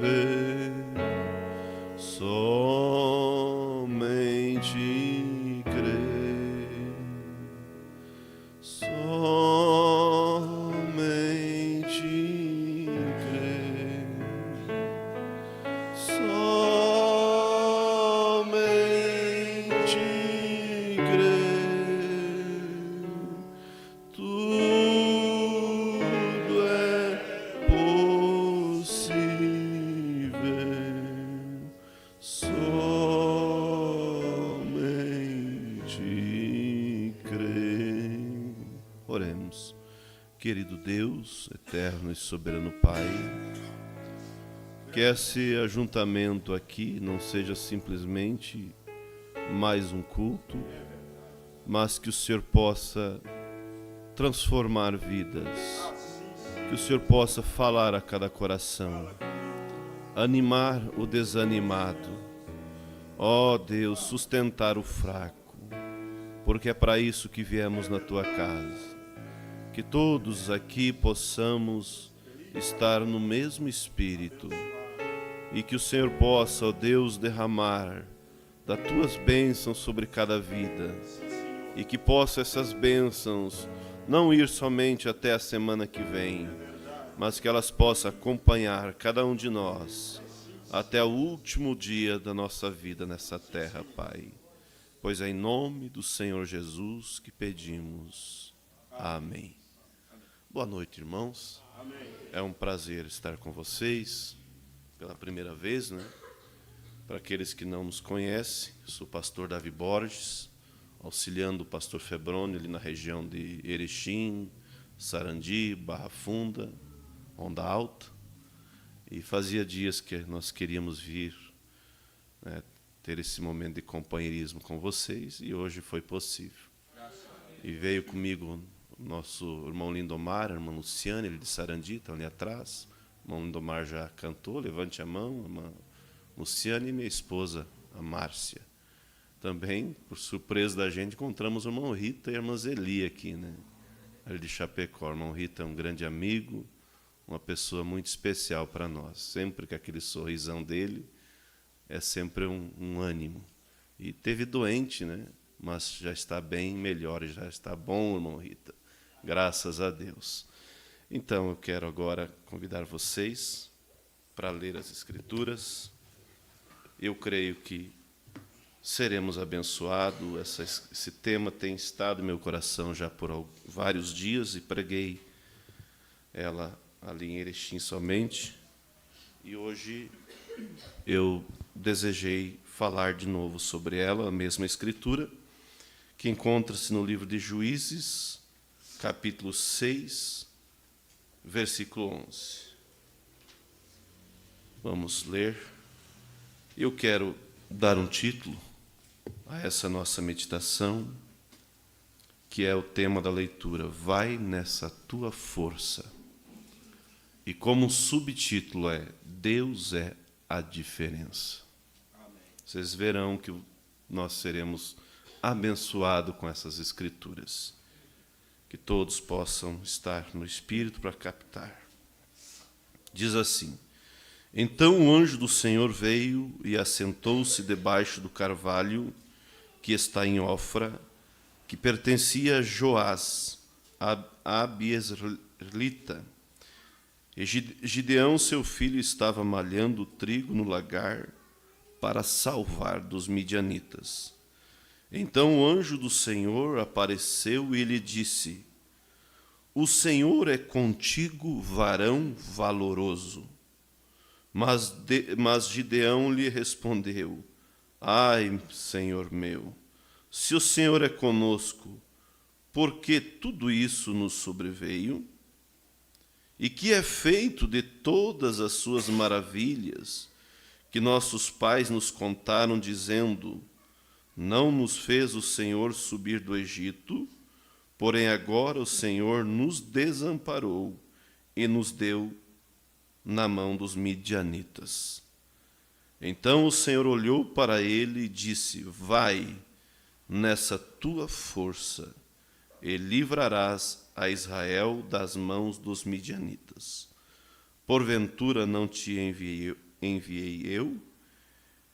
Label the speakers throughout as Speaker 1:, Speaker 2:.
Speaker 1: ver, somente crer, somente crer, somente crer. Tudo é possível, somente crer. Oremos. Querido Deus, eterno e soberano Pai, que esse ajuntamento aqui não seja simplesmente mais um culto, mas que o Senhor possa transformar vidas, que o Senhor possa falar a cada coração, animar o desanimado, ó Deus, sustentar o fraco, porque é para isso que viemos na Tua casa, que todos aqui possamos estar no mesmo Espírito e que o Senhor possa, ó Deus, derramar das Tuas bênçãos sobre cada vida e que possa essas bênçãos não ir somente até a semana que vem, mas que elas possam acompanhar cada um de nós até o último dia da nossa vida nessa terra, Pai. Pois é em nome do Senhor Jesus que pedimos. Amém. Boa noite, irmãos. É um prazer estar com vocês pela primeira vez, né? Para aqueles que não nos conhecem, eu sou o pastor Davi Borges, auxiliando o pastor Febrônio ali na região de Erechim, Sarandi, Barra Funda, Onda Alta. E fazia dias que nós queríamos vir, né, ter esse momento de companheirismo com vocês, e hoje foi possível. E veio comigo o nosso irmão Lindomar, a irmã Luciane, ele de Sarandi, está ali atrás. O irmão Lindomar já cantou, levante a mão, a irmã Luciane e minha esposa, a Márcia. Também, por surpresa da gente, encontramos o irmão Rita e a irmã Zeli aqui, né? Ali de Chapecó. O irmão Rita é um grande amigo, uma pessoa muito especial para nós. Sempre que aquele sorrisão dele é sempre um ânimo. E teve doente, né? Mas já está bem melhor, já está bom, irmão Rita. Graças a Deus. Então, eu quero agora convidar vocês para ler as Escrituras. Eu creio que seremos abençoados. Esse tema tem estado em meu coração já por vários dias e preguei ela ali em Erechim somente. E hoje eu desejei falar de novo sobre ela, a mesma Escritura, que encontra-se no livro de Juízes, capítulo 6, versículo 11. Vamos ler. Eu quero dar um título a essa nossa meditação, que é o tema da leitura, Vai nessa tua força. E como subtítulo é, Deus é a diferença. Amém. Vocês verão que nós seremos abençoados com essas Escrituras. Que todos possam estar no Espírito para captar. Diz assim: Então o anjo do Senhor veio e assentou-se debaixo do carvalho que está em Ofra, que pertencia a Joás, a Abiezrita. E Gideão, seu filho, estava malhando trigo no lagar para salvar dos midianitas. Então o anjo do Senhor apareceu e lhe disse: O Senhor é contigo, varão valoroso. Mas Gideão lhe respondeu: Ai, Senhor meu, se o Senhor é conosco, por que tudo isso nos sobreveio? E que é feito de todas as suas maravilhas, que nossos pais nos contaram, dizendo: Não nos fez o Senhor subir do Egito, porém agora o Senhor nos desamparou e nos deu na mão dos midianitas. Então o Senhor olhou para ele e disse: Vai nessa tua força e livrarás a Israel das mãos dos midianitas. porventura não te enviei eu?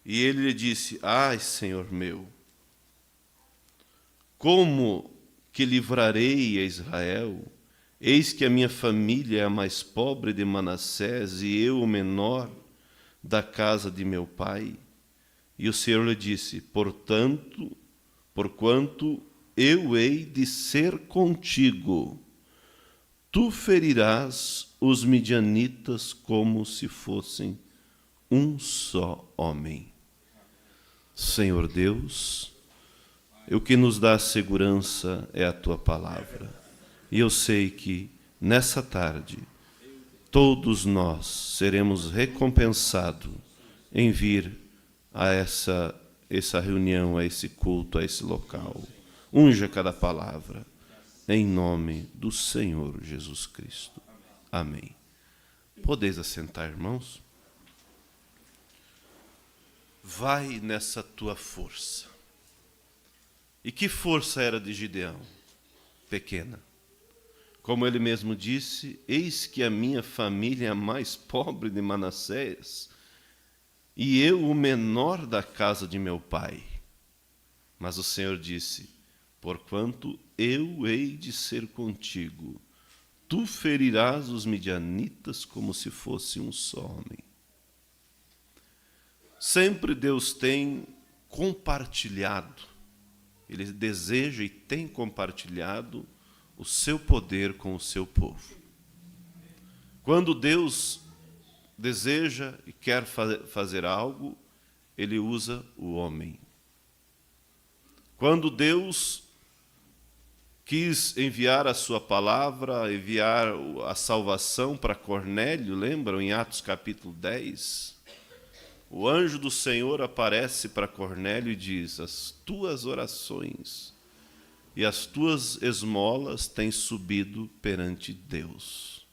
Speaker 1: E ele lhe disse: ai, Senhor meu, como que livrarei a Israel? Eis que a minha família é a mais pobre de Manassés, e eu o menor da casa de meu pai. E o Senhor lhe disse: porquanto eu hei de ser contigo, tu ferirás os midianitas como se fossem um só homem. Senhor Deus, o que nos dá segurança é a tua palavra. E eu sei que nessa tarde todos nós seremos recompensados em vir a essa reunião, a esse culto, a esse local. Unja cada palavra, em nome do Senhor Jesus Cristo. Amém. Podeis assentar, irmãos? Vai nessa tua força. E que força era de Gideão? Pequena. Como ele mesmo disse: eis que a minha família é a mais pobre de Manassés, e eu o menor da casa de meu pai. Mas o Senhor disse: porquanto eu hei de ser contigo, tu ferirás os midianitas como se fosse um só homem. Sempre Deus tem compartilhado, Ele deseja e tem compartilhado o seu poder com o seu povo. Quando Deus deseja e quer fazer algo, Ele usa o homem. Quando Deus quis enviar a sua palavra, enviar a salvação para Cornélio, lembram em Atos capítulo 10? O anjo do Senhor aparece para Cornélio e diz: as tuas orações e as tuas esmolas têm subido perante Deus.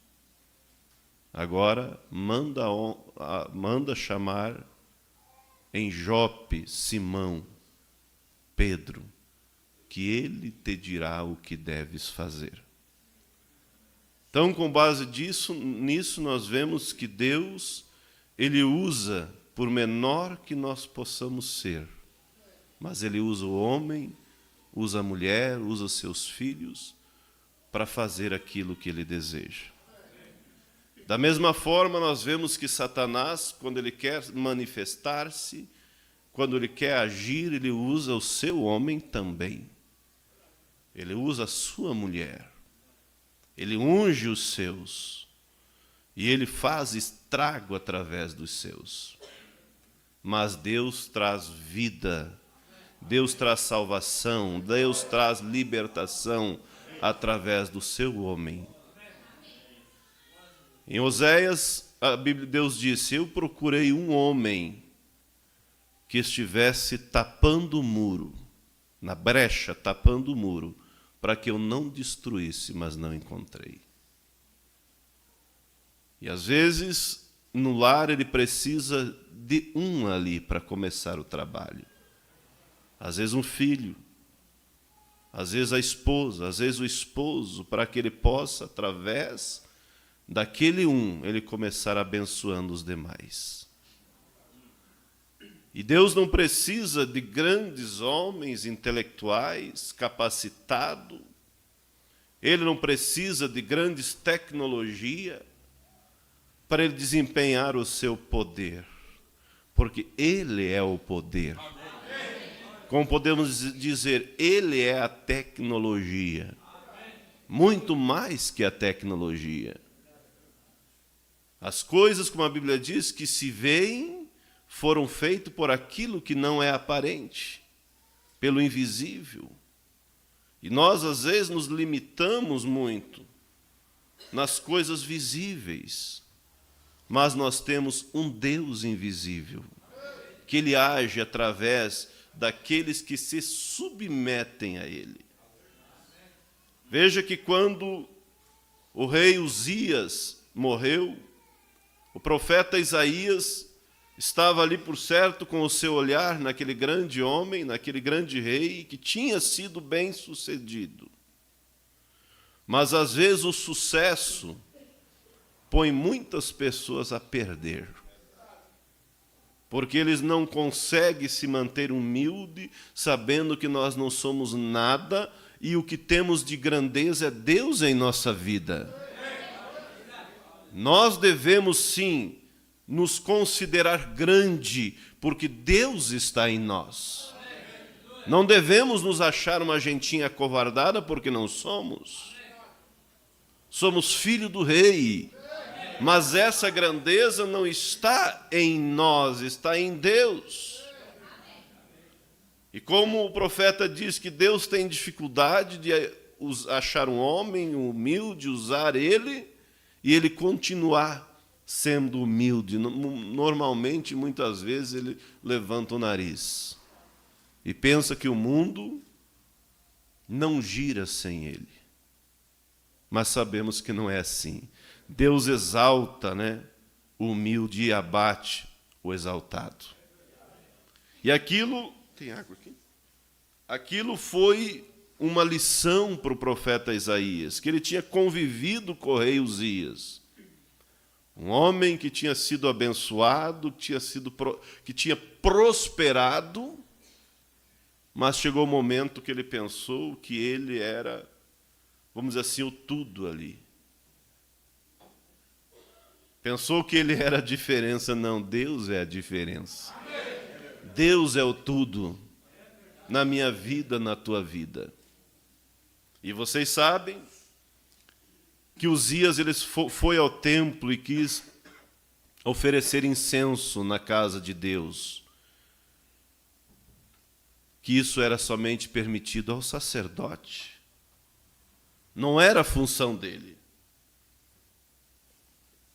Speaker 1: Agora manda chamar em Jope Simão, Pedro, que ele te dirá o que deves fazer. Então, com base nisso nós vemos que Deus, Ele usa, por menor que nós possamos ser, mas Ele usa o homem, usa a mulher, usa os seus filhos para fazer aquilo que Ele deseja. Da mesma forma, nós vemos que Satanás, quando ele quer manifestar-se, quando ele quer agir, ele usa o seu homem também. Ele usa a sua mulher. Ele unge os seus. E ele faz estrago através dos seus. Mas Deus traz vida, Deus traz salvação, Deus traz libertação através do seu homem. Em Oséias, a Bíblia, Deus disse: eu procurei um homem que estivesse tapando o muro, na brecha, tapando o muro, para que eu não destruísse, mas não encontrei. E às vezes, no lar, ele precisa de um ali para começar o trabalho. Às vezes um filho, às vezes a esposa, às vezes o esposo, para que ele possa, através daquele ele começar abençoando os demais. E Deus não precisa de grandes homens intelectuais, capacitados. Ele não precisa de grandes tecnologias para ele desempenhar o seu poder, porque Ele é o poder. Como podemos dizer, Ele é a tecnologia, muito mais que a tecnologia. As coisas, como a Bíblia diz, que se veem, foram feitas por aquilo que não é aparente, pelo invisível. E nós, às vezes, nos limitamos muito nas coisas visíveis, mas nós temos um Deus invisível, que Ele age através daqueles que se submetem a Ele. Veja que quando o rei Uzias morreu, o profeta Isaías estava ali, por certo, com o seu olhar naquele grande homem, naquele grande rei, que tinha sido bem-sucedido. Mas, às vezes, o sucesso põe muitas pessoas a perder. Porque eles não conseguem se manter humilde, sabendo que nós não somos nada e o que temos de grandeza é Deus em nossa vida. Nós devemos sim nos considerar grande, porque Deus está em nós. Não devemos nos achar uma gentinha acovardada, porque não somos. Somos filho do rei. Mas essa grandeza não está em nós, está em Deus. E como o profeta diz que Deus tem dificuldade de achar um homem humilde, usar ele, e ele continuar sendo humilde. Normalmente, muitas vezes, ele levanta o nariz e pensa que o mundo não gira sem ele. Mas sabemos que não é assim. Deus exalta, o humilde e abate o exaltado. E aquilo... Tem água aqui? Aquilo foi uma lição para o profeta Isaías, que ele tinha convivido com o rei Uzias. Um homem que tinha sido abençoado, que tinha prosperado, mas chegou o momento que ele pensou que ele era, vamos dizer assim, o tudo ali. Pensou que ele era a diferença. Não, Deus é a diferença. Deus é o tudo na minha vida, na tua vida. E vocês sabem que Uzias ele foi ao templo e quis oferecer incenso na casa de Deus. Que isso era somente permitido ao sacerdote. Não era a função dele.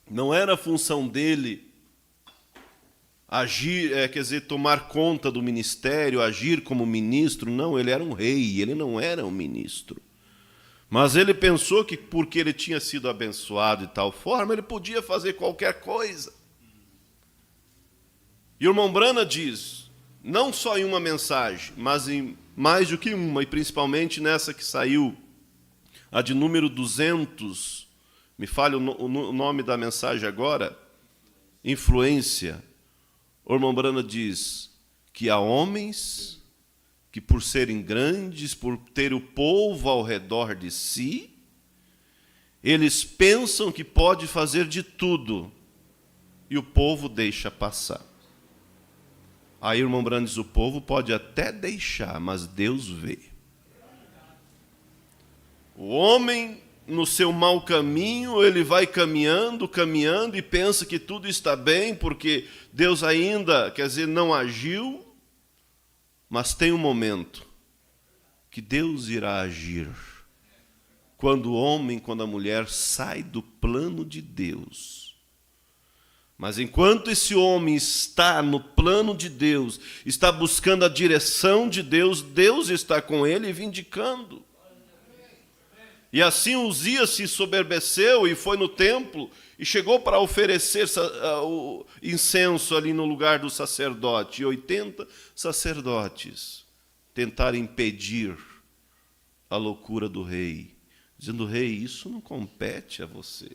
Speaker 1: Não era a função dele agir, tomar conta do ministério, agir como ministro. Não, ele era um rei, ele não era um ministro. Mas ele pensou que porque ele tinha sido abençoado de tal forma, ele podia fazer qualquer coisa. E o irmão Brana diz, não só em uma mensagem, mas em mais do que uma, e principalmente nessa que saiu, a de número 200, me falha o nome da mensagem agora, Influência. O irmão Brana diz que há homens que, por serem grandes, por ter o povo ao redor de si, eles pensam que pode fazer de tudo, e o povo deixa passar. Aí o irmão Brana diz, o povo pode até deixar, mas Deus vê. O homem, no seu mau caminho, ele vai caminhando, e pensa que tudo está bem, porque Deus ainda, não agiu, mas tem um momento que Deus irá agir. Quando o homem, quando a mulher sai do plano de Deus. Mas enquanto esse homem está no plano de Deus, está buscando a direção de Deus, Deus está com ele vindicando. E assim Uzias se soberbeceu e foi no templo e chegou para oferecer o incenso ali no lugar do sacerdote. E 80 sacerdotes tentaram impedir a loucura do rei, dizendo, rei, isso não compete a você.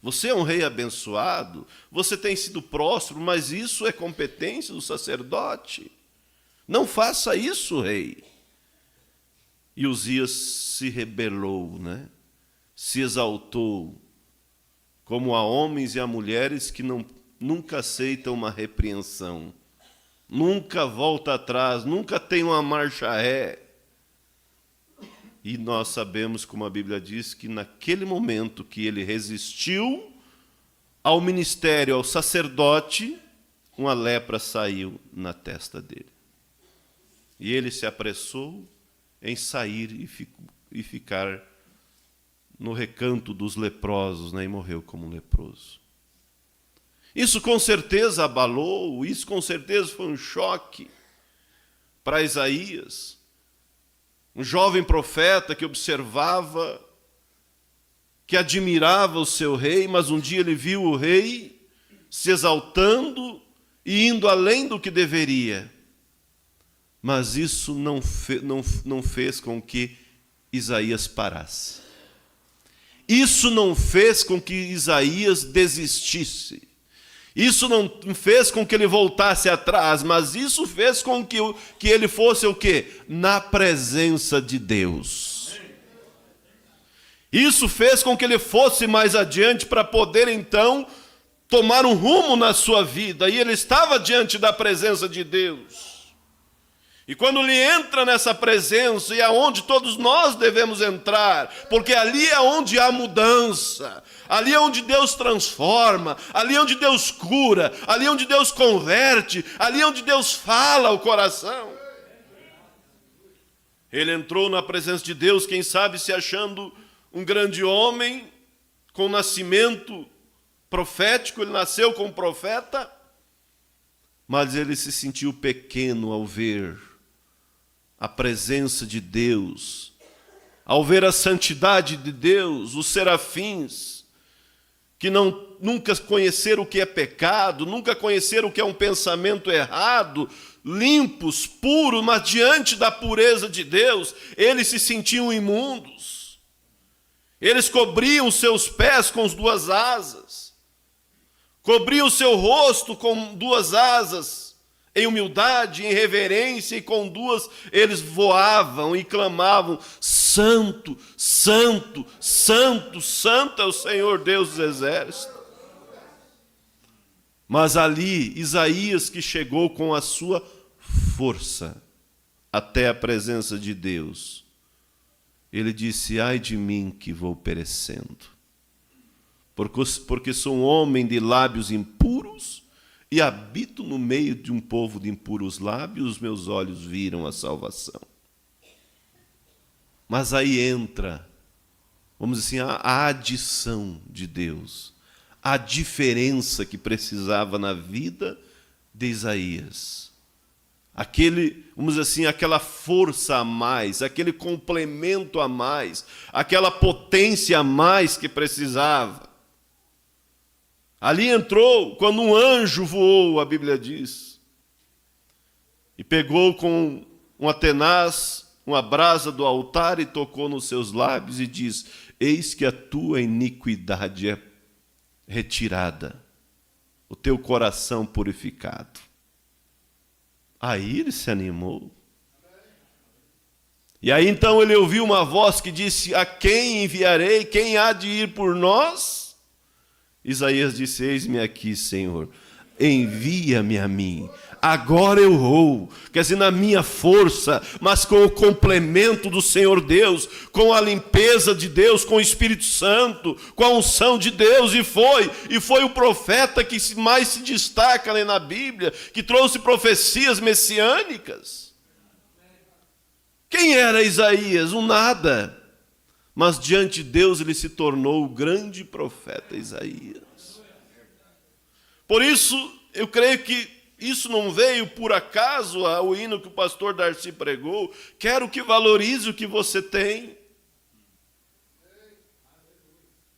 Speaker 1: Você é um rei abençoado, você tem sido próspero, mas isso é competência do sacerdote. Não faça isso, rei. E Uzias se rebelou, se exaltou, como há homens e há mulheres que nunca aceitam uma repreensão, nunca volta atrás, nunca tem uma marcha ré. E nós sabemos, como a Bíblia diz, que naquele momento que ele resistiu ao ministério, ao sacerdote, uma lepra saiu na testa dele. E ele se apressou em sair e ficar no recanto dos leprosos, e morreu como um leproso. Isso com certeza abalou, isso com certeza foi um choque para Isaías, um jovem profeta que observava, que admirava o seu rei, mas um dia ele viu o rei se exaltando e indo além do que deveria. Mas isso não fez com que Isaías parasse. Isso não fez com que Isaías desistisse. Isso não fez com que ele voltasse atrás, mas isso fez com que ele fosse o quê? Na presença de Deus. Isso fez com que ele fosse mais adiante para poder então tomar um rumo na sua vida. E ele estava diante da presença de Deus. E quando ele entra nessa presença, e é onde todos nós devemos entrar, porque ali é onde há mudança, ali é onde Deus transforma, ali é onde Deus cura, ali é onde Deus converte, ali é onde Deus fala o coração. Ele entrou na presença de Deus, quem sabe se achando um grande homem, com nascimento profético, ele nasceu como profeta, mas ele se sentiu pequeno ao ver a presença de Deus, ao ver a santidade de Deus, os serafins, que nunca conheceram o que é pecado, nunca conheceram o que é um pensamento errado, limpos, puros, mas diante da pureza de Deus, eles se sentiam imundos. Eles cobriam seus pés com as duas asas, cobriam o seu rosto com duas asas, em humildade, em reverência, e com duas eles voavam e clamavam: Santo, Santo, Santo, Santo é o Senhor Deus dos exércitos. Mas ali, Isaías, que chegou com a sua força até a presença de Deus, ele disse: ai de mim que vou perecendo, porque sou um homem de lábios impuros, e habito no meio de um povo de impuros lábios, os meus olhos viram a salvação. Mas aí entra, vamos dizer assim, a adição de Deus, a diferença que precisava na vida de Isaías. Vamos dizer assim, aquela força a mais, aquele complemento a mais, aquela potência a mais que precisava. Ali entrou quando um anjo voou, a Bíblia diz, e pegou com uma tenaz, uma brasa do altar e tocou nos seus lábios e diz: eis que a tua iniquidade é retirada, o teu coração purificado. Aí ele se animou. E aí então ele ouviu uma voz que disse: a quem enviarei? Quem há de ir por nós? Isaías disse: eis-me aqui, Senhor, envia-me a mim. Agora eu vou, quer dizer, na minha força, mas com o complemento do Senhor Deus, com a limpeza de Deus, com o Espírito Santo, com a unção de Deus, e foi o profeta que mais se destaca ali na Bíblia, que trouxe profecias messiânicas. Quem era Isaías? Um nada. Mas diante de Deus ele se tornou o grande profeta Isaías. Por isso, eu creio que isso não veio por acaso, o hino que o pastor Darcy pregou. Quero que valorize o que você tem.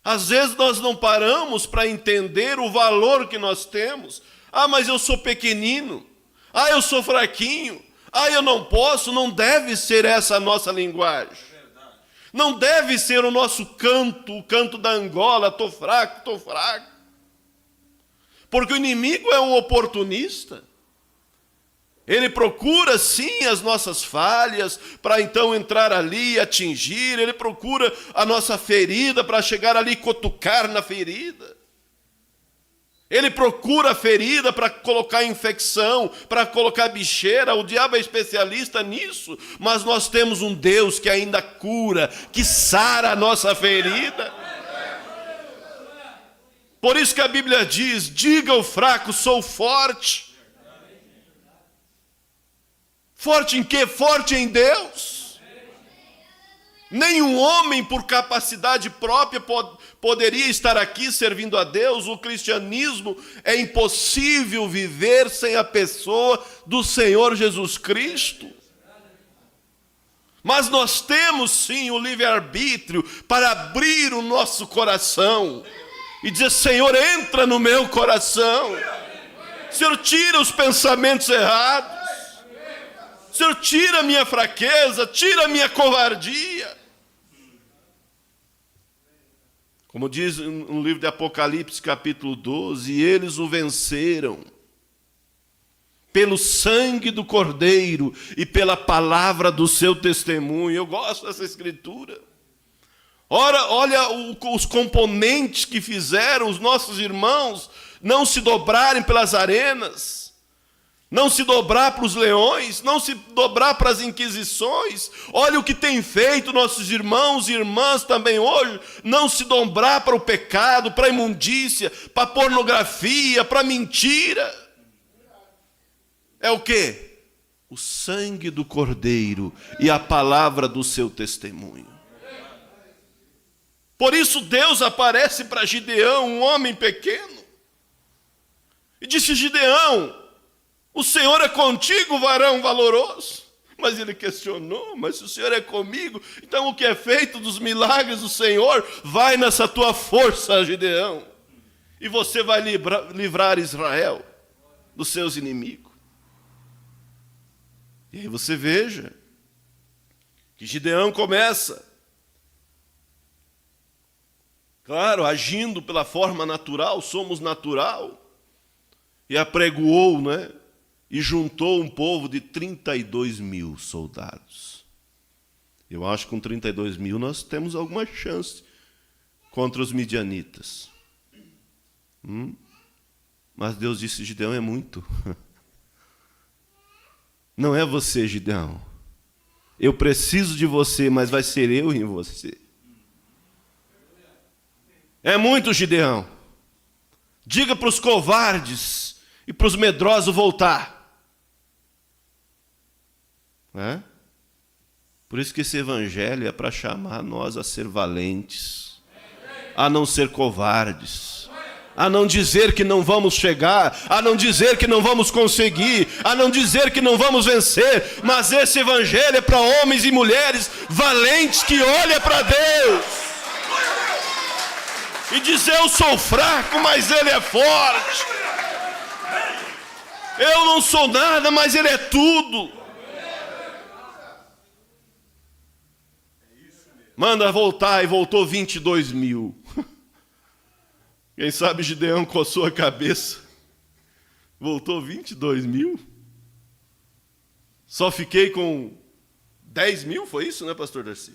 Speaker 1: Às vezes nós não paramos para entender o valor que nós temos. Ah, mas eu sou pequenino. Ah, eu sou fraquinho. Ah, eu não posso. Não deve ser essa a nossa linguagem. Não deve ser o nosso canto, o canto da Angola: estou fraco, estou fraco. Porque o inimigo é um oportunista. Ele procura sim as nossas falhas para então entrar ali e atingir. Ele procura a nossa ferida para chegar ali e cutucar na ferida. Ele procura a ferida para colocar infecção, para colocar bicheira. O diabo é especialista nisso, mas nós temos um Deus que ainda cura, que sara a nossa ferida. Por isso que a Bíblia diz: diga ao fraco, sou forte. Forte em quê? Forte em Deus. Nenhum homem por capacidade própria poderia estar aqui servindo a Deus. O cristianismo é impossível viver sem a pessoa do Senhor Jesus Cristo. Mas nós temos sim o livre-arbítrio para abrir o nosso coração e dizer: Senhor, entra no meu coração. Senhor, tira os pensamentos errados. Senhor, tira a minha fraqueza, tira a minha covardia. Como diz no livro de Apocalipse, capítulo 12, e eles o venceram pelo sangue do Cordeiro e pela palavra do seu testemunho. Eu gosto dessa escritura. Ora, olha os componentes que fizeram os nossos irmãos não se dobrarem pelas arenas, não se dobrar para os leões, não se dobrar para as inquisições. Olha o que tem feito nossos irmãos e irmãs também hoje, não se dobrar para o pecado, para a imundícia, para a pornografia, para a mentira. É o quê? O sangue do Cordeiro e a palavra do seu testemunho. Por isso Deus aparece para Gideão, um homem pequeno, e disse: Gideão, o Senhor é contigo, varão valoroso. Mas ele questionou: mas se o Senhor é comigo, então o que é feito dos milagres do Senhor vai nessa tua força, Gideão, e você vai livrar Israel dos seus inimigos. E aí você veja que Gideão começa, claro, agindo pela forma natural, somos natural, e apregoou, né? E juntou um povo de 32 mil soldados. Eu acho que com 32 mil nós temos alguma chance contra os midianitas. Mas Deus disse: Gideão, é muito. Não é você, Gideão. Eu preciso de você, mas vai ser eu em você. É muito, Gideão. Diga para os covardes e para os medrosos voltar. Por isso que esse evangelho é para chamar nós a ser valentes, a não ser covardes, a não dizer que não vamos chegar, a não dizer que não vamos conseguir, a não dizer que não vamos vencer, mas esse evangelho é para homens e mulheres valentes que olham para Deus e diz: eu sou fraco, mas Ele é forte. Eu não sou nada, mas Ele é tudo. Manda voltar, e voltou 22 mil. Quem sabe Gideão coçou a cabeça. Voltou 22 mil? Só fiquei com 10 mil, foi isso, né, pastor Darcy?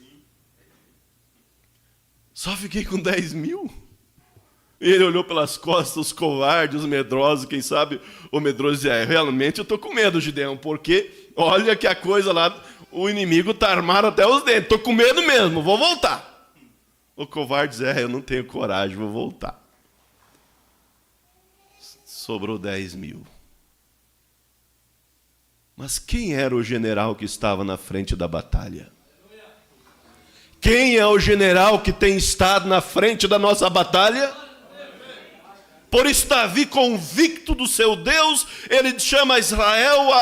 Speaker 1: Só fiquei com 10 mil? E ele olhou pelas costas, os covardes, os medrosos, quem sabe o medroso dizia: realmente eu estou com medo, Gideão, porque olha que a coisa lá, o inimigo está armado até os dentes, estou com medo mesmo, vou voltar. O covarde dizia: eu não tenho coragem, vou voltar. Sobrou 10 mil. Mas quem era o general que estava na frente da batalha? Quem é o general que tem estado na frente da nossa batalha? Por isso Davi, convicto do seu Deus, ele chama Israel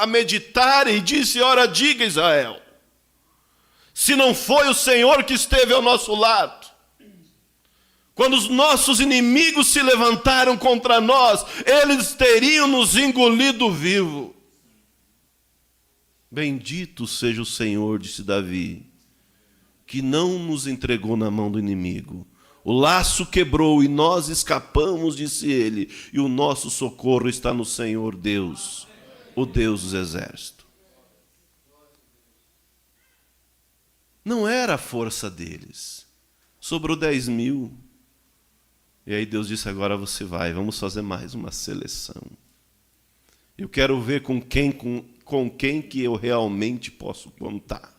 Speaker 1: a meditar e disse: ora, diga, Israel, se não foi o Senhor que esteve ao nosso lado, quando os nossos inimigos se levantaram contra nós, eles teriam nos engolido vivo. Bendito seja o Senhor, disse Davi, que não nos entregou na mão do inimigo. O laço quebrou e nós escapamos, disse ele, e o nosso socorro está no Senhor Deus, o Deus dos exércitos. Não era a força deles. Sobrou 10 mil. E aí Deus disse: agora você vai, vamos fazer mais uma seleção. Eu quero ver com quem que eu realmente posso contar.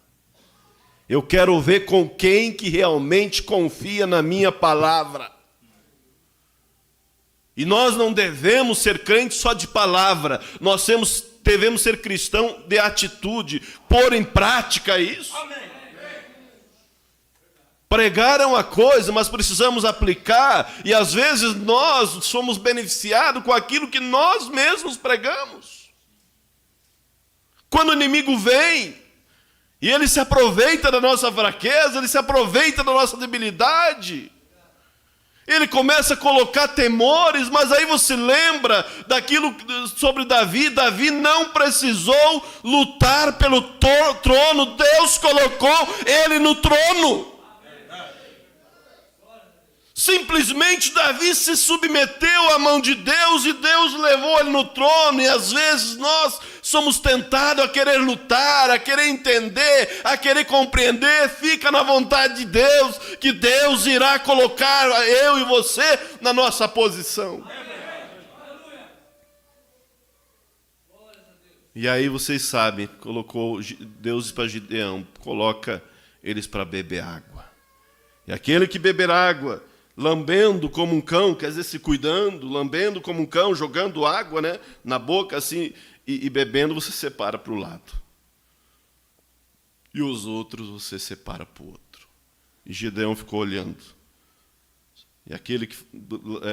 Speaker 1: Eu quero ver com quem que realmente confia na minha palavra. E nós não devemos ser crentes só de palavra. Nós devemos ser cristão de atitude, pôr em prática isso. Pregar é uma coisa, mas precisamos aplicar. E às vezes nós somos beneficiados com aquilo que nós mesmos pregamos. Quando o inimigo vem e ele se aproveita da nossa fraqueza, ele se aproveita da nossa debilidade, ele começa a colocar temores, mas aí você lembra daquilo sobre Davi. Davi não precisou lutar pelo trono, Deus colocou ele no trono. Simplesmente Davi se submeteu à mão de Deus e Deus levou ele no trono. E às vezes nós somos tentados a querer lutar, a querer entender, a querer compreender. Fica na vontade de Deus, que Deus irá colocar eu e você na nossa posição. E aí vocês sabem, colocou Deus para Gideão, coloca eles para beber água. E aquele que beber água, lambendo como um cão, quer dizer, se cuidando, lambendo como um cão, jogando água, né, na boca assim, e bebendo, você separa para o lado. E os outros você separa para o outro. E Gideão ficou olhando. E aquele que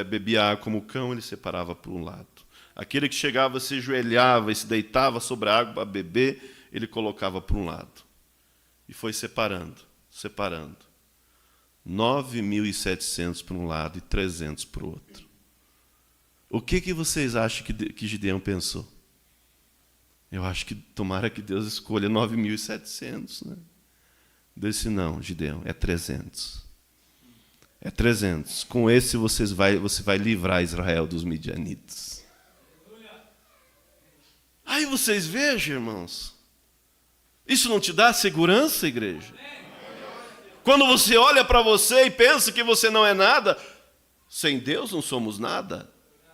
Speaker 1: bebia água como cão, ele separava para um lado. Aquele que chegava, se ajoelhava e se deitava sobre a água para beber, ele colocava para um lado. E foi separando, separando. 9.700 para um lado e 300 para o outro. O que vocês acham que Gideão pensou? Eu acho que tomara que Deus escolha 9.700. Né? Disse, não, Gideão, é 300. É 300. Com esse você vai livrar Israel dos midianitas. Aí vocês vejam, irmãos. Isso não te dá segurança, igreja? Quando você olha para você e pensa que você não é nada, sem Deus não somos nada,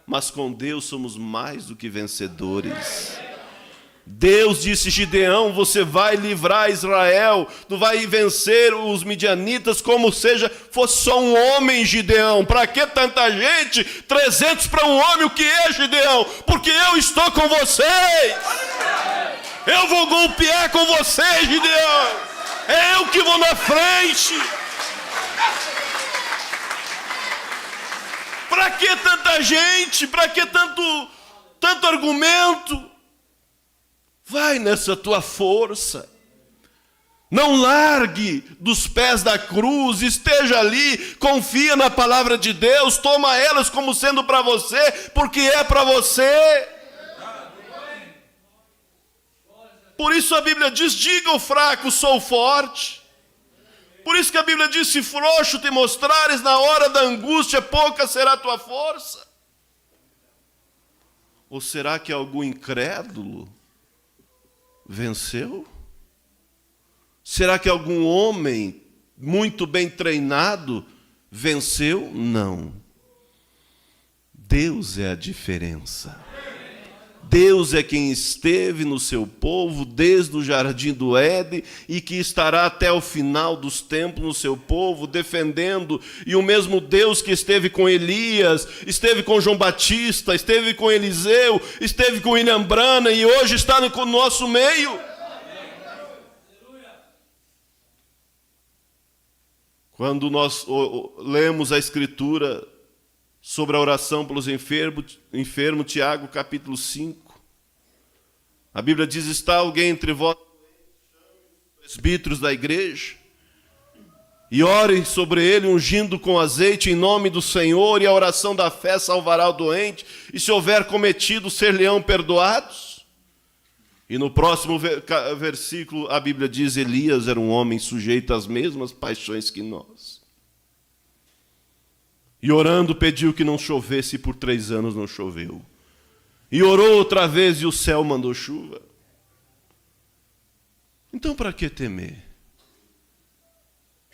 Speaker 1: mas com Deus somos mais do que vencedores. Deus disse, Gideão, você vai livrar Israel, tu vai vencer os midianitas, como seja, fosse só um homem, Gideão. Para que tanta gente? 300 para um homem, o que é, Gideão? Porque eu estou com vocês. Eu vou golpear com vocês, Gideão. É eu que vou na frente. Para que tanta gente? Para que tanto argumento? Vai nessa tua força. Não largue dos pés da cruz, esteja ali, confia na palavra de Deus, toma elas como sendo para você, porque é para você. Por isso a Bíblia diz, diga ao fraco, sou forte. Por isso que a Bíblia diz, se frouxo te mostrares, na hora da angústia, pouca será a tua força. Ou será que algum incrédulo venceu? Será que algum homem muito bem treinado venceu? Não. Deus é a diferença. Deus é quem esteve no seu povo desde o jardim do Éden e que estará até o final dos tempos no seu povo, defendendo. E o mesmo Deus que esteve com Elias, esteve com João Batista, esteve com Eliseu, esteve com William Branham e hoje está no nosso meio. Quando nós lemos a Escritura sobre a oração pelos enfermos, Tiago, capítulo 5. A Bíblia diz, está alguém entre vós, presbíteros da igreja, e ore sobre ele, ungindo com azeite em nome do Senhor, e a oração da fé salvará o doente, e se houver cometido, ser-lhe-ão perdoados. E no próximo versículo, a Bíblia diz, Elias era um homem sujeito às mesmas paixões que nós. E orando pediu que não chovesse, e por 3 anos não choveu. E orou outra vez e o céu mandou chuva. Então para que temer?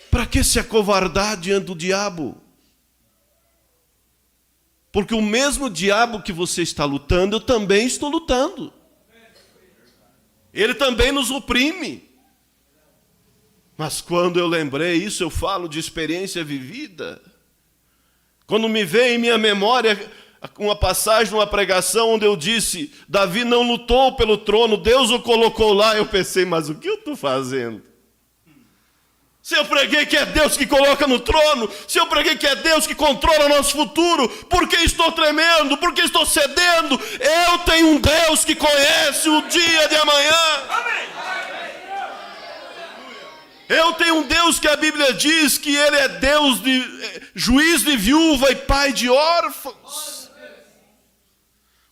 Speaker 1: Para que se acovardar diante do diabo? Porque o mesmo diabo que você está lutando, eu também estou lutando. Ele também nos oprime. Mas quando eu lembrei isso, eu falo de experiência vivida. Quando me veio em minha memória uma passagem, uma pregação, onde eu disse, Davi não lutou pelo trono, Deus o colocou lá, eu pensei, mas o que eu estou fazendo? Se eu preguei que é Deus que coloca no trono, se eu preguei que é Deus que controla nosso futuro, por que estou tremendo? Por que estou cedendo? Eu tenho um Deus que conhece o dia de amanhã. Amém. Eu tenho um Deus que a Bíblia diz que Ele é Deus de juiz de viúva e pai de órfãos.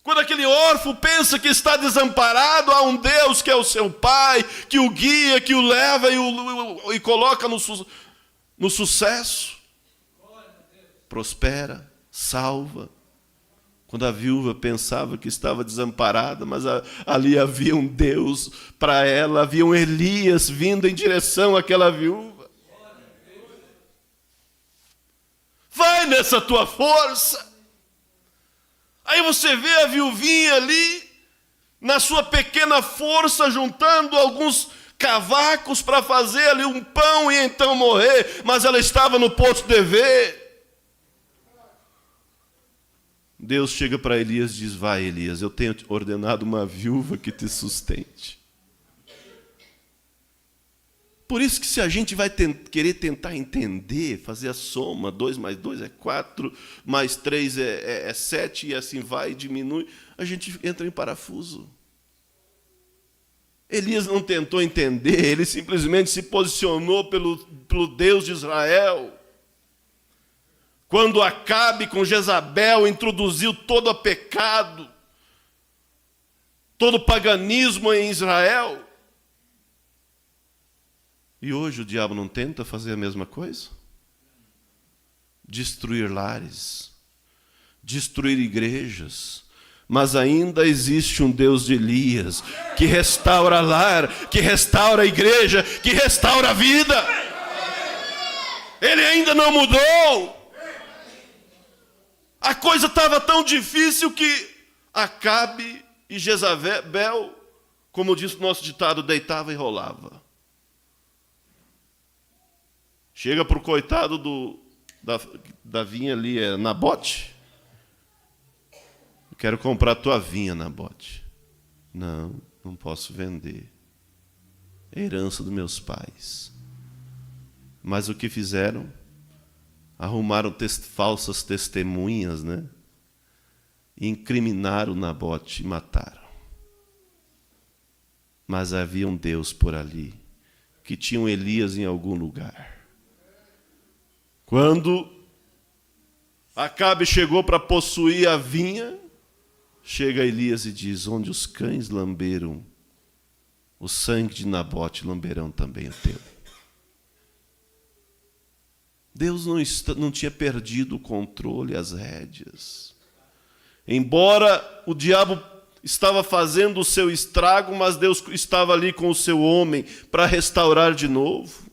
Speaker 1: Quando aquele órfão pensa que está desamparado, há um Deus que é o seu pai, que o guia, que o leva e coloca no sucesso. prospera, salva. Quando a viúva pensava que estava desamparada, mas ali havia um Deus para ela, havia um Elias vindo em direção àquela viúva. Vai nessa tua força. Aí você vê a viuvinha ali, na sua pequena força, juntando alguns cavacos para fazer ali um pão e então morrer, mas ela estava no posto de ver. Deus chega para Elias e diz: vai, Elias, eu tenho ordenado uma viúva que te sustente. Por isso que se a gente vai querer tentar entender, fazer a soma, 2 mais 2 é 4, mais 3 é 7, e assim vai e diminui, a gente entra em parafuso. Elias não tentou entender, ele simplesmente se posicionou pelo Deus de Israel. Quando Acabe com Jezabel introduziu todo o pecado, todo o paganismo em Israel. E hoje o diabo não tenta fazer a mesma coisa? Destruir lares, destruir igrejas. Mas ainda existe um Deus de Elias, que restaura lar, que restaura a igreja, que restaura a vida. Ele ainda não mudou. A coisa estava tão difícil que Acabe e Jezabel, como diz o nosso ditado, deitava e rolava. Chega para o coitado da vinha ali, Nabote. Quero comprar a tua vinha, Nabote. Não posso vender. É herança dos meus pais. Mas o que fizeram? Arrumaram falsas testemunhas, né? E incriminaram Nabote e mataram. Mas havia um Deus por ali, que tinha um Elias em algum lugar. Quando Acabe chegou para possuir a vinha, chega Elias e diz: onde os cães lamberam o sangue de Nabote, lamberão também o teu. Deus não tinha perdido o controle, as rédeas. Embora o diabo estava fazendo o seu estrago, mas Deus estava ali com o seu homem para restaurar de novo.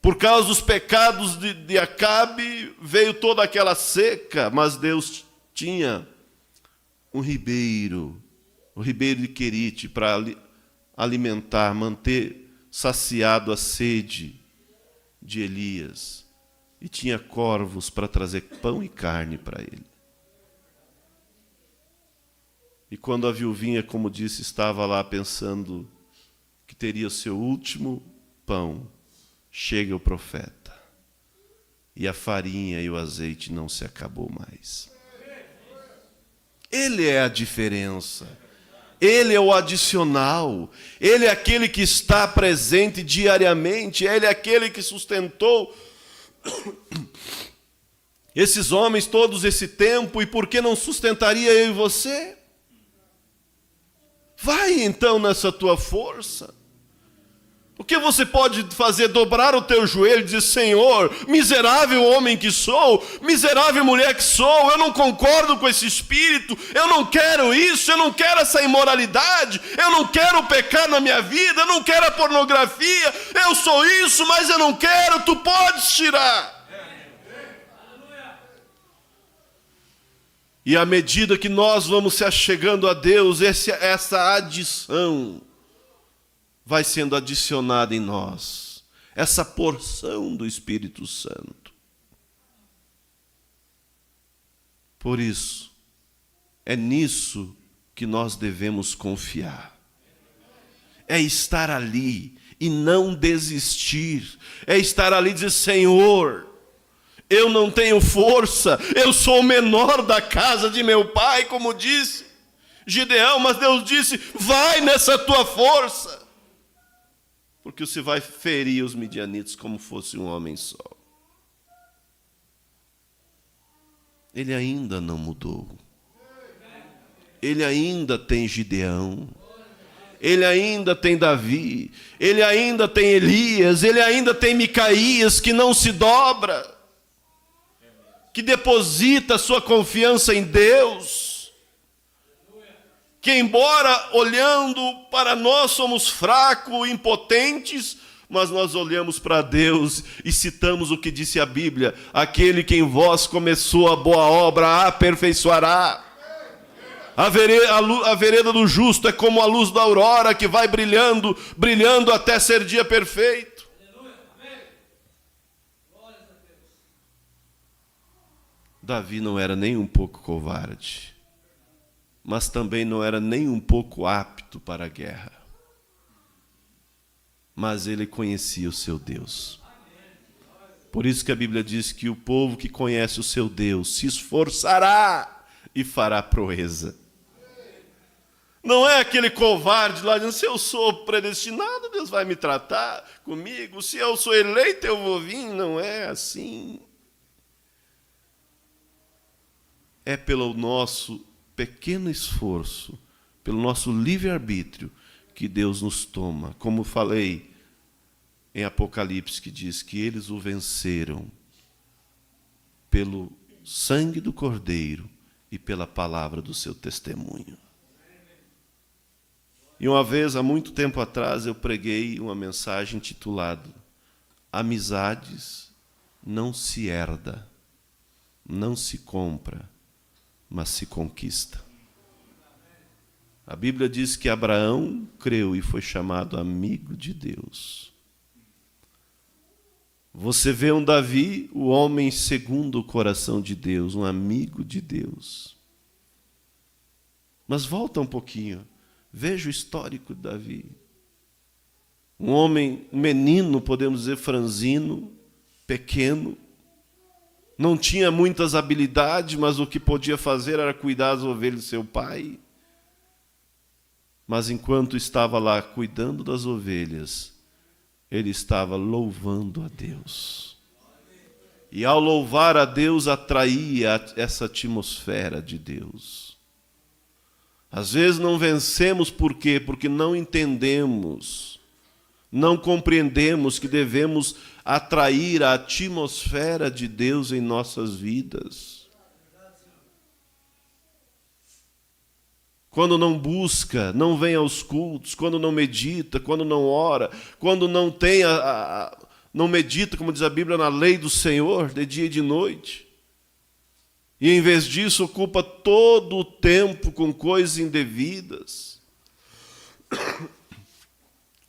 Speaker 1: Por causa dos pecados de Acabe, veio toda aquela seca, mas Deus tinha um ribeiro, o ribeiro de Querite, para alimentar, manter saciado a sede de Elias. E tinha corvos para trazer pão e carne para ele. E quando a viuvinha, como disse, estava lá pensando que teria o seu último pão, chega o profeta. E a farinha e o azeite não se acabou mais. Ele é a diferença. Ele é o adicional. Ele é aquele que está presente diariamente. Ele é aquele que sustentou esses homens todos esse tempo. E por que não sustentaria eu e você? Vai então nessa tua força. O que você pode fazer? Dobrar o teu joelho e dizer: Senhor, miserável homem que sou, miserável mulher que sou, eu não concordo com esse espírito, eu não quero isso, eu não quero essa imoralidade, eu não quero pecar na minha vida, eu não quero a pornografia, eu sou isso, mas eu não quero, tu podes tirar. E à medida que nós vamos se achegando a Deus, essa adição vai sendo adicionada em nós, essa porção do Espírito Santo. Por isso, é nisso que nós devemos confiar. É estar ali e não desistir. É estar ali e dizer: Senhor, eu não tenho força, eu sou o menor da casa de meu pai, como disse Gideão, mas Deus disse: vai nessa tua força. Porque você vai ferir os midianitas como fosse um homem só. Ele ainda não mudou. Ele ainda tem Gideão. Ele ainda tem Davi. Ele ainda tem Elias. Ele ainda tem Micaías que não se dobra. que deposita sua confiança em Deus, que embora olhando para nós somos fracos, impotentes, mas nós olhamos para Deus e citamos o que disse a Bíblia: aquele que em vós começou a boa obra a aperfeiçoará. A vereda do justo é como a luz da aurora que vai brilhando, brilhando até ser dia perfeito. Davi não era nem um pouco covarde, mas também não era nem um pouco apto para a guerra. Mas ele conhecia o seu Deus. Por isso que a Bíblia diz que o povo que conhece o seu Deus se esforçará e fará proeza. Não é aquele covarde lá dizendo: se eu sou predestinado, Deus vai me tratar comigo, se eu sou eleito, eu vou vir. Não é assim. É pelo nosso pequeno esforço, pelo nosso livre-arbítrio, que Deus nos toma. Como falei em Apocalipse, que diz que eles o venceram pelo sangue do Cordeiro e pela palavra do seu testemunho. E uma vez, há muito tempo atrás, eu preguei uma mensagem intitulada: amizades não se herda, não se compra, mas se conquista. A Bíblia diz que Abraão creu e foi chamado amigo de Deus. Você vê um Davi, o homem segundo o coração de Deus, um amigo de Deus. Mas volta um pouquinho, veja o histórico de Davi. Um homem, um menino, podemos dizer, franzino, pequeno, não tinha muitas habilidades, mas o que podia fazer era cuidar das ovelhas de seu pai. Mas enquanto estava lá cuidando das ovelhas, ele estava louvando a Deus. E ao louvar a Deus, atraía essa atmosfera de Deus. Às vezes não vencemos por quê? Porque não entendemos, não compreendemos que devemos atrair a atmosfera de Deus em nossas vidas. Quando não busca, não vem aos cultos, quando não medita, quando não ora, quando não tem não medita, como diz a Bíblia, na lei do Senhor, de dia e de noite. E em vez disso ocupa todo o tempo com coisas indevidas,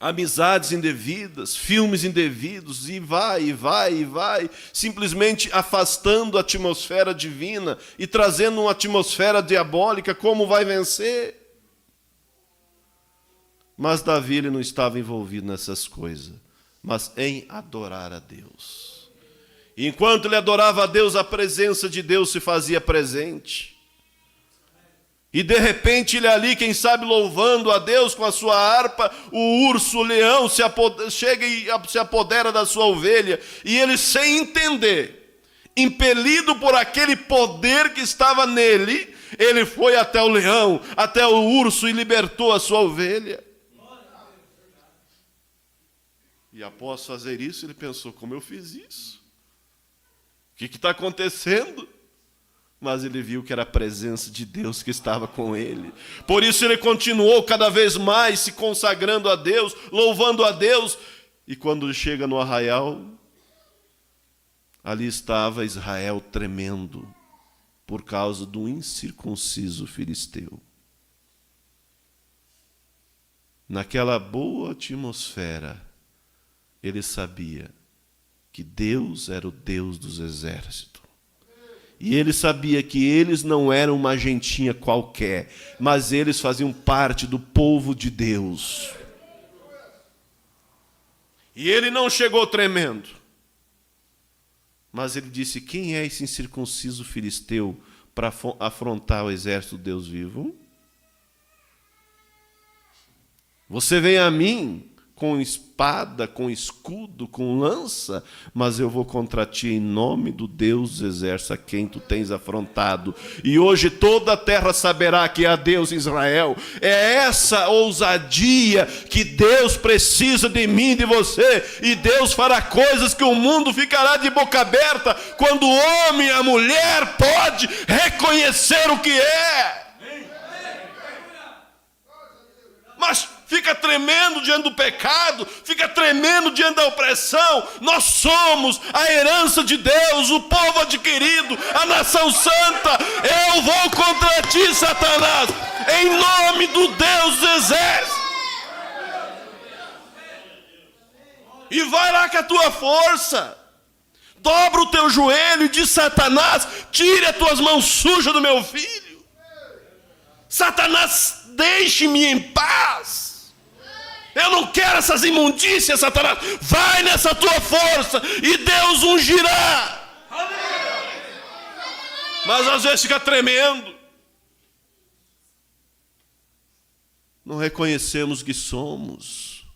Speaker 1: amizades indevidas, filmes indevidos, e vai, simplesmente afastando a atmosfera divina e trazendo uma atmosfera diabólica. Como vai vencer? Mas Davi, ele não estava envolvido nessas coisas, mas em adorar a Deus. E enquanto ele adorava a Deus, a presença de Deus se fazia presente. E de repente ele ali, quem sabe, louvando a Deus com a sua harpa, o urso, o leão chega e se apodera da sua ovelha, e ele, sem entender, impelido por aquele poder que estava nele, ele foi até o leão, até o urso, e libertou a sua ovelha. E após fazer isso, ele pensou: como eu fiz isso? O que está acontecendo? Mas ele viu que era a presença de Deus que estava com ele. Por isso ele continuou cada vez mais se consagrando a Deus, louvando a Deus. E quando chega no arraial, ali estava Israel tremendo por causa do incircunciso filisteu. Naquela boa atmosfera, ele sabia que Deus era o Deus dos exércitos. E ele sabia que eles não eram uma gentinha qualquer, mas eles faziam parte do povo de Deus. E ele não chegou tremendo, mas ele disse: quem é esse incircunciso filisteu para afrontar o exército do Deus vivo? Você vem a mim com espada, com escudo, com lança, mas eu vou contra ti em nome do Deus dos exércitos a quem tu tens afrontado. E hoje toda a terra saberá que há Deus em Israel. É essa ousadia que Deus precisa de mim e de você. E Deus fará coisas que o mundo ficará de boca aberta quando o homem e a mulher pode reconhecer o que é. Mas fica tremendo diante do pecado, fica tremendo diante da opressão. Nós somos a herança de Deus, o povo adquirido, a nação santa. Eu vou contra ti, Satanás, em nome do Deus dos exércitos. E vai lá com a tua força. Dobra o teu joelho e diz: Satanás, tire as tuas mãos sujas do meu filho. Satanás, deixe-me em paz. Eu não quero essas imundícias, Satanás. Vai nessa tua força e Deus ungirá. Mas às vezes fica tremendo. Não reconhecemos que somos.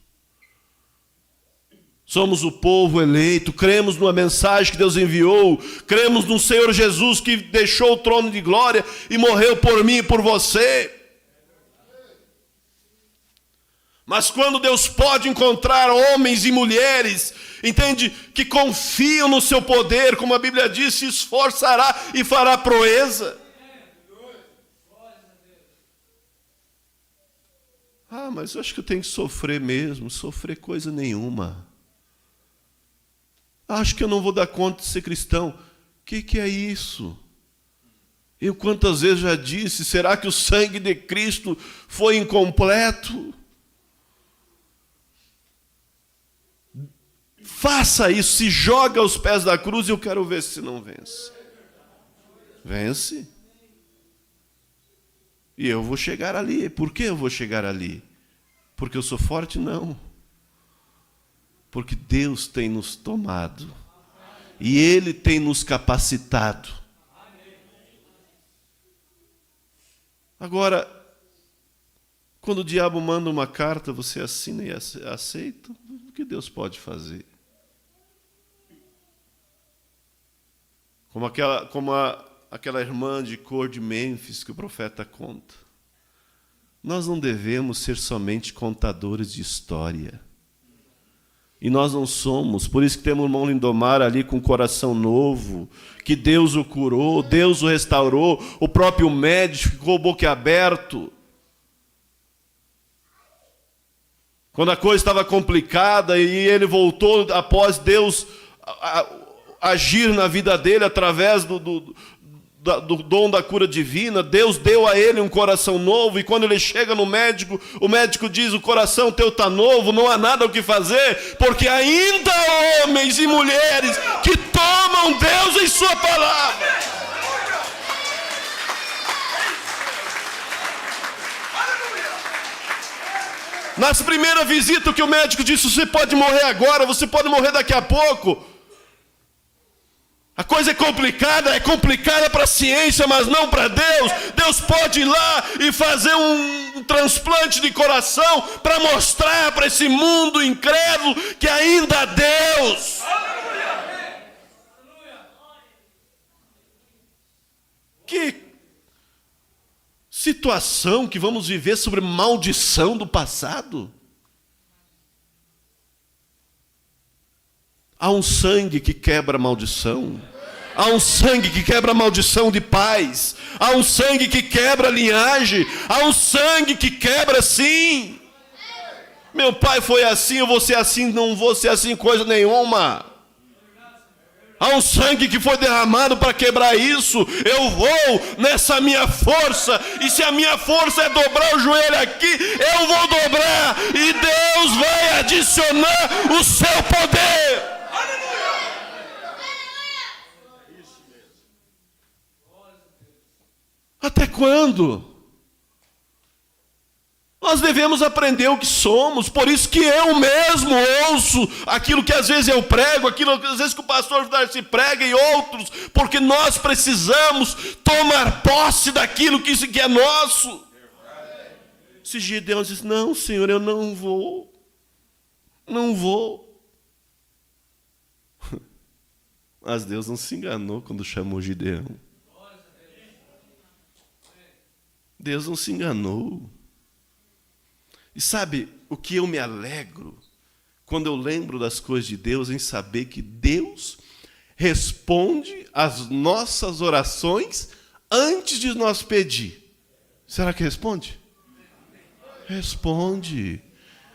Speaker 1: Somos o povo eleito, cremos numa mensagem que Deus enviou, cremos no Senhor Jesus que deixou o trono de glória e morreu por mim e por você. Mas quando Deus pode encontrar homens e mulheres, entende, que confiam no seu poder, como a Bíblia diz, se esforçará e fará proeza. Ah, mas eu acho que eu tenho que sofrer mesmo. Sofrer coisa nenhuma. Acho que eu não vou dar conta de ser cristão. O que é isso? Eu quantas vezes já disse, será que o sangue de Cristo foi incompleto? Faça isso, se joga aos pés da cruz e eu quero ver se não vence. Vence. E eu vou chegar ali. Por que eu vou chegar ali? Porque eu sou forte? Não. Porque Deus tem nos tomado. E Ele tem nos capacitado. Agora, quando o diabo manda uma carta, você assina e aceita? O que Deus pode fazer? Como aquela irmã de cor de Mênfis que o profeta conta. Nós não devemos ser somente contadores de história. E nós não somos, por isso que temos o irmão Lindomar ali com um coração novo, que Deus o curou, Deus o restaurou, o próprio médico ficou boquiaberto. Quando a coisa estava complicada e ele voltou após Deus agir na vida dele através do dom da cura divina, Deus deu a ele um coração novo, e quando ele chega no médico, o médico diz: o coração teu está novo, não há nada o que fazer, porque ainda há homens e mulheres que tomam Deus em sua palavra. Nas primeiras visitas que o médico disse: você pode morrer agora, você pode morrer daqui a pouco. A coisa é complicada para a ciência, mas não para Deus. Deus pode ir lá e fazer um transplante de coração para mostrar para esse mundo incrédulo que ainda há Deus. Que situação que vamos viver sobre maldição do passado. Há um sangue que quebra a maldição. Há um sangue que quebra a maldição de pais. Há um sangue que quebra a linhagem. Há um sangue que quebra, sim. Meu pai foi assim, eu vou ser assim, não vou ser assim, coisa nenhuma. Há um sangue que foi derramado para quebrar isso. Eu vou nessa minha força. E se a minha força é dobrar o joelho aqui, eu vou dobrar. E Deus vai adicionar o seu poder. Até quando? Nós devemos aprender o que somos. Por isso que eu mesmo ouço aquilo que às vezes eu prego, aquilo que às vezes que o pastor Darcy prega e outros, porque nós precisamos tomar posse daquilo que é nosso. Se Gideão diz: não, Senhor, eu não vou. Não vou. Mas Deus não se enganou quando chamou Gideão. Deus não se enganou. E sabe o que eu me alegro quando eu lembro das coisas de Deus, em saber que Deus responde às nossas orações antes de nós pedir. Será que responde? Responde.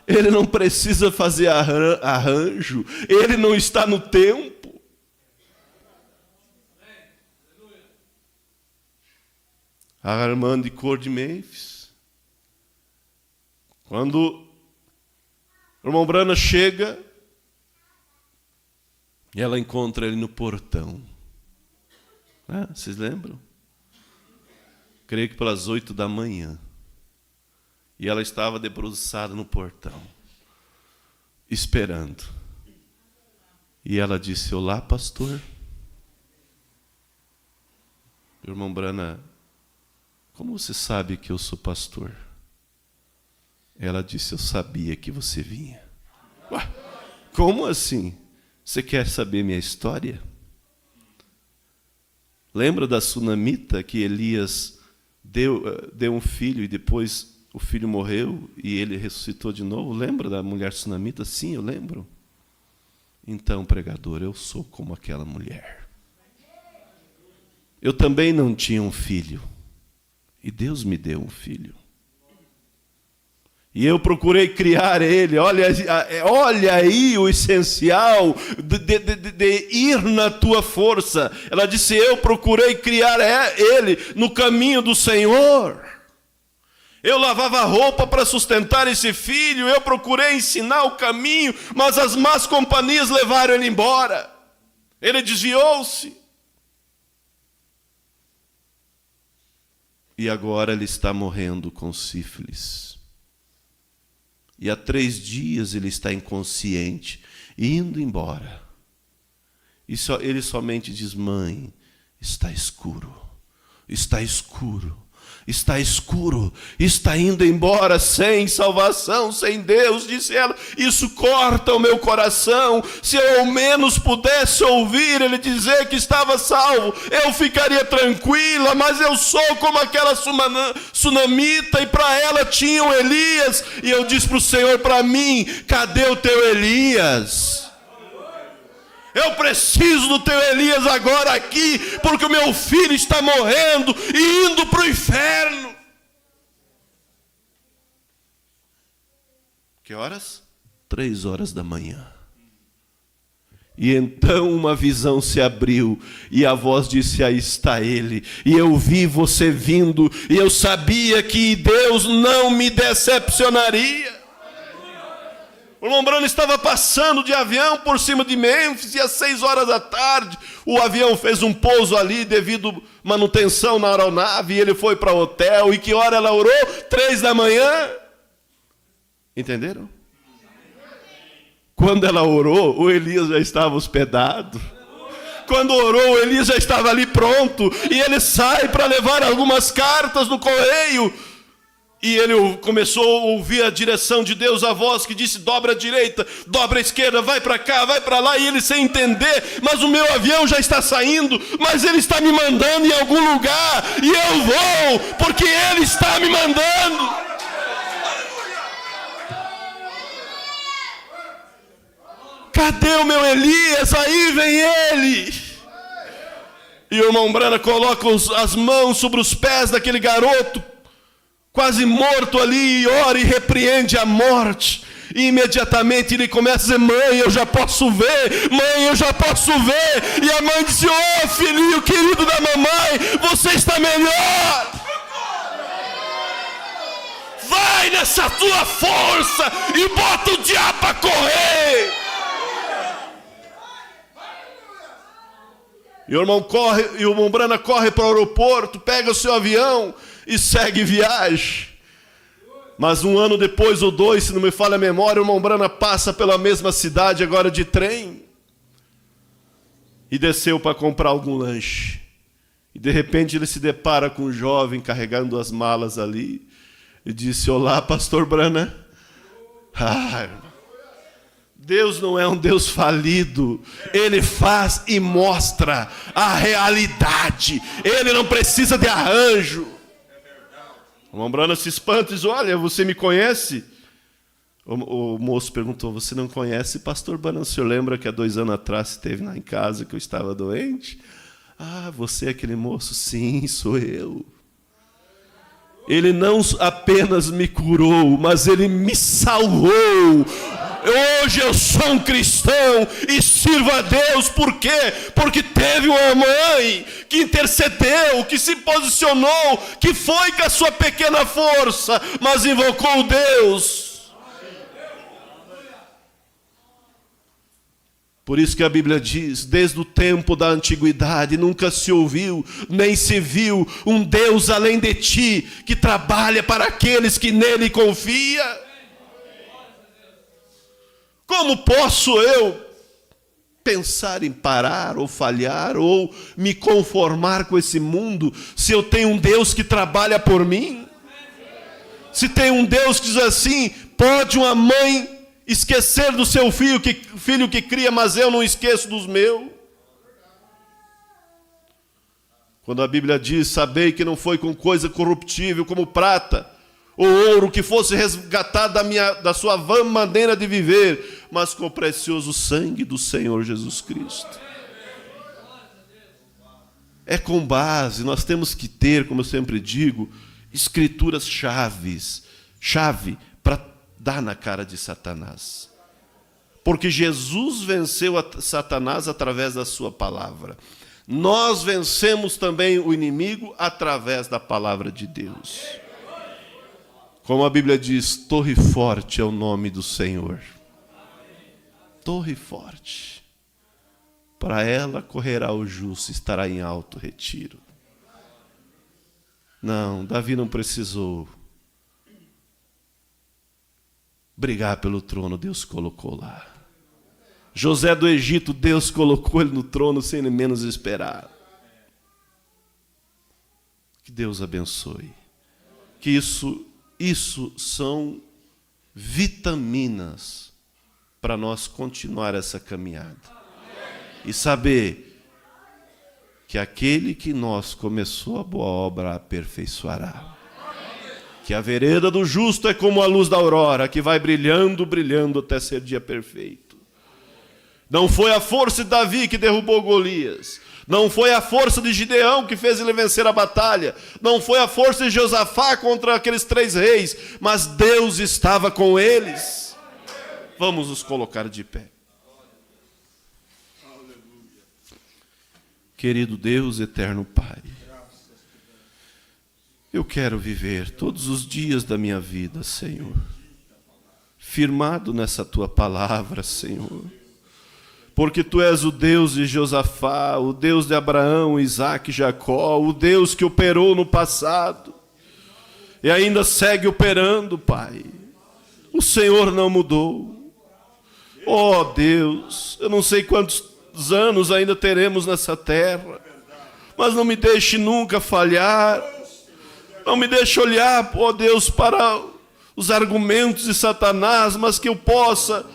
Speaker 1: Ele não precisa fazer arranjo. Ele não está no tempo. A irmã de cor de Mênfis, quando o irmão Brana chega, e ela encontra ele no portão. Vocês lembram? Creio que pelas 8 da manhã. E ela estava debruçada no portão, esperando. E ela disse: olá, pastor. Irmão Brana, como você sabe que eu sou pastor? Ela disse: eu sabia que você vinha. Ué, como assim? Você quer saber minha história? Lembra da sunamita que Elias deu um filho e depois o filho morreu e ele ressuscitou de novo? Lembra da mulher sunamita? Sim, eu lembro. Então, pregador, eu sou como aquela mulher. Eu também não tinha um filho. E Deus me deu um filho. E eu procurei criar ele. Olha aí o essencial de ir na tua força. Ela disse: eu procurei criar ele no caminho do Senhor. Eu lavava roupa para sustentar esse filho. Eu procurei ensinar o caminho, mas as más companhias levaram ele embora. Ele desviou-se. E agora ele está morrendo com sífilis. E há 3 dias ele está inconsciente, indo embora. E ele somente diz: mãe, está escuro, está escuro, está escuro, está indo embora sem salvação, sem Deus. Disse ela: isso corta o meu coração. Se eu ao menos pudesse ouvir ele dizer que estava salvo, eu ficaria tranquila, mas eu sou como aquela sunamita, e para ela tinha o Elias. E eu disse para o Senhor: para mim, cadê o teu Elias? Eu preciso do teu Elias agora aqui, porque o meu filho está morrendo e indo para o inferno. Que horas? 3 horas da manhã. E então uma visão se abriu, e a voz disse: aí está ele. E eu vi você vindo, e eu sabia que Deus não me decepcionaria. O irmão Brana estava passando de avião por cima de Mênfis, e às 6 horas da tarde o avião fez um pouso ali devido manutenção na aeronave, e ele foi para o hotel. E que hora ela orou? 3 da manhã. Entenderam? Quando ela orou, o Elias já estava hospedado. Quando orou, o Elias já estava ali pronto, e ele sai para levar algumas cartas no correio. E ele começou a ouvir a direção de Deus, a voz que disse: dobra a direita, dobra a esquerda, vai para cá, vai para lá. E ele sem entender: mas o meu avião já está saindo, mas ele está me mandando em algum lugar, e eu vou, porque ele está me mandando. Cadê o meu Elias? Aí vem ele. E o irmão Brana coloca as mãos sobre os pés daquele garoto quase morto ali, e ora e repreende a morte. E imediatamente ele começa a dizer: mãe, eu já posso ver, mãe, eu já posso ver. E a mãe disse: ô filhinho querido da mamãe, você está melhor. Vai nessa tua força e bota o diabo para correr. E o irmão Brana corre para o aeroporto, pega o seu avião e segue viagem. Mas 1 ano depois, ou 2, se não me falha a memória, o irmão Brana passa pela mesma cidade, agora de trem, e desceu para comprar algum lanche. E de repente ele se depara com um jovem carregando as malas ali, e disse: olá, pastor Brana. Deus não é um Deus falido. Ele faz e mostra a realidade. Ele não precisa de arranjo. O irmão Branham se espanta e diz: olha, você me conhece? O moço perguntou: você não conhece pastor Branham? O senhor lembra que há 2 anos atrás esteve lá em casa que eu estava doente? Ah, você é aquele moço? Sim, sou eu. Ele não apenas me curou, mas ele me salvou. Hoje eu sou um cristão e sirvo a Deus. Por quê? Porque teve uma mãe que intercedeu, que se posicionou, que foi com a sua pequena força, mas invocou Deus. Por isso que a Bíblia diz: desde o tempo da antiguidade nunca se ouviu, nem se viu um Deus além de ti, que trabalha para aqueles que nele confiam. Como posso eu pensar em parar ou falhar ou me conformar com esse mundo se eu tenho um Deus que trabalha por mim? Se tem um Deus que diz assim: pode uma mãe esquecer do seu filho que cria, mas eu não esqueço dos meus. Quando a Bíblia diz: sabei que não foi com coisa corruptível como prata ou ouro que fosse resgatado da sua vã maneira de viver, mas com o precioso sangue do Senhor Jesus Cristo. É com base, nós temos que ter, como eu sempre digo, escrituras chave para dar na cara de Satanás. Porque Jesus venceu a Satanás através da sua palavra. Nós vencemos também o inimigo através da palavra de Deus. Como a Bíblia diz: torre forte é o nome do Senhor. Torre forte. Para ela correrá o justo, estará em alto retiro. Não, Davi não precisou brigar pelo trono, Deus colocou lá. José do Egito, Deus colocou ele no trono sem ele menos esperar. Que Deus abençoe. Que isso são vitaminas para nós continuar essa caminhada. E saber que aquele que nós começou a boa obra aperfeiçoará. Que a vereda do justo é como a luz da aurora, que vai brilhando, brilhando até ser dia perfeito. Não foi a força de Davi que derrubou Golias. Não foi a força de Gideão que fez ele vencer a batalha. Não foi a força de Josafá contra aqueles 3 reis. Mas Deus estava com eles. Vamos nos colocar de pé. Querido Deus, eterno Pai, eu quero viver todos os dias da minha vida, Senhor, firmado nessa Tua palavra, Senhor. Porque Tu és o Deus de Josafá, o Deus de Abraão, Isaque e Jacó, o Deus que operou no passado e ainda segue operando, Pai. O Senhor não mudou. Oh Deus, eu não sei quantos anos ainda teremos nessa terra, mas não me deixe nunca falhar. Não me deixe olhar, ó Deus, para os argumentos de Satanás, mas que eu possa,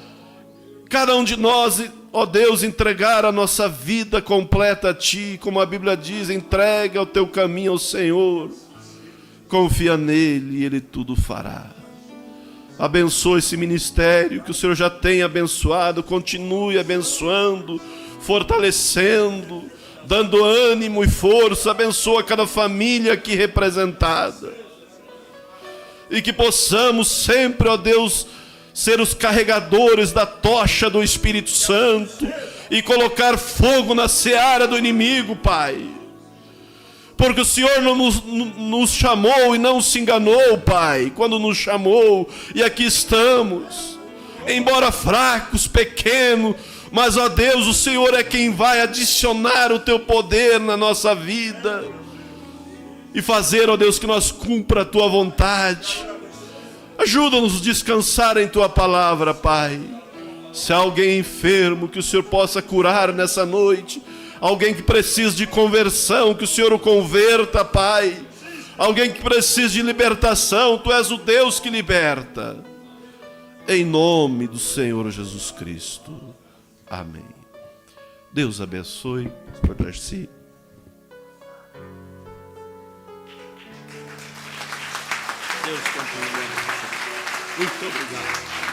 Speaker 1: cada um de nós, ó Deus, entregar a nossa vida completa a Ti, como a Bíblia diz: entrega o teu caminho ao Senhor, confia nele e Ele tudo fará. Abençoe esse ministério que o Senhor já tem abençoado, continue abençoando, fortalecendo, dando ânimo e força. Abençoa cada família aqui representada. E que possamos sempre, ó Deus, ser os carregadores da tocha do Espírito Santo e colocar fogo na seara do inimigo, Pai. Porque o Senhor não nos chamou e não se enganou, Pai, quando nos chamou, e aqui estamos, embora fracos, pequenos, mas, ó Deus, o Senhor é quem vai adicionar o Teu poder na nossa vida e fazer, ó Deus, que nós cumpra a Tua vontade. Ajuda-nos a descansar em Tua palavra, Pai. Se há alguém enfermo, que o Senhor possa curar nessa noite. Alguém que precisa de conversão, que o Senhor o converta, Pai. Alguém que precisa de libertação, Tu és o Deus que liberta. em nome do Senhor Jesus Cristo. Amém. Deus abençoe. Pastor Darcy.
Speaker 2: Deus continue. Muito obrigado.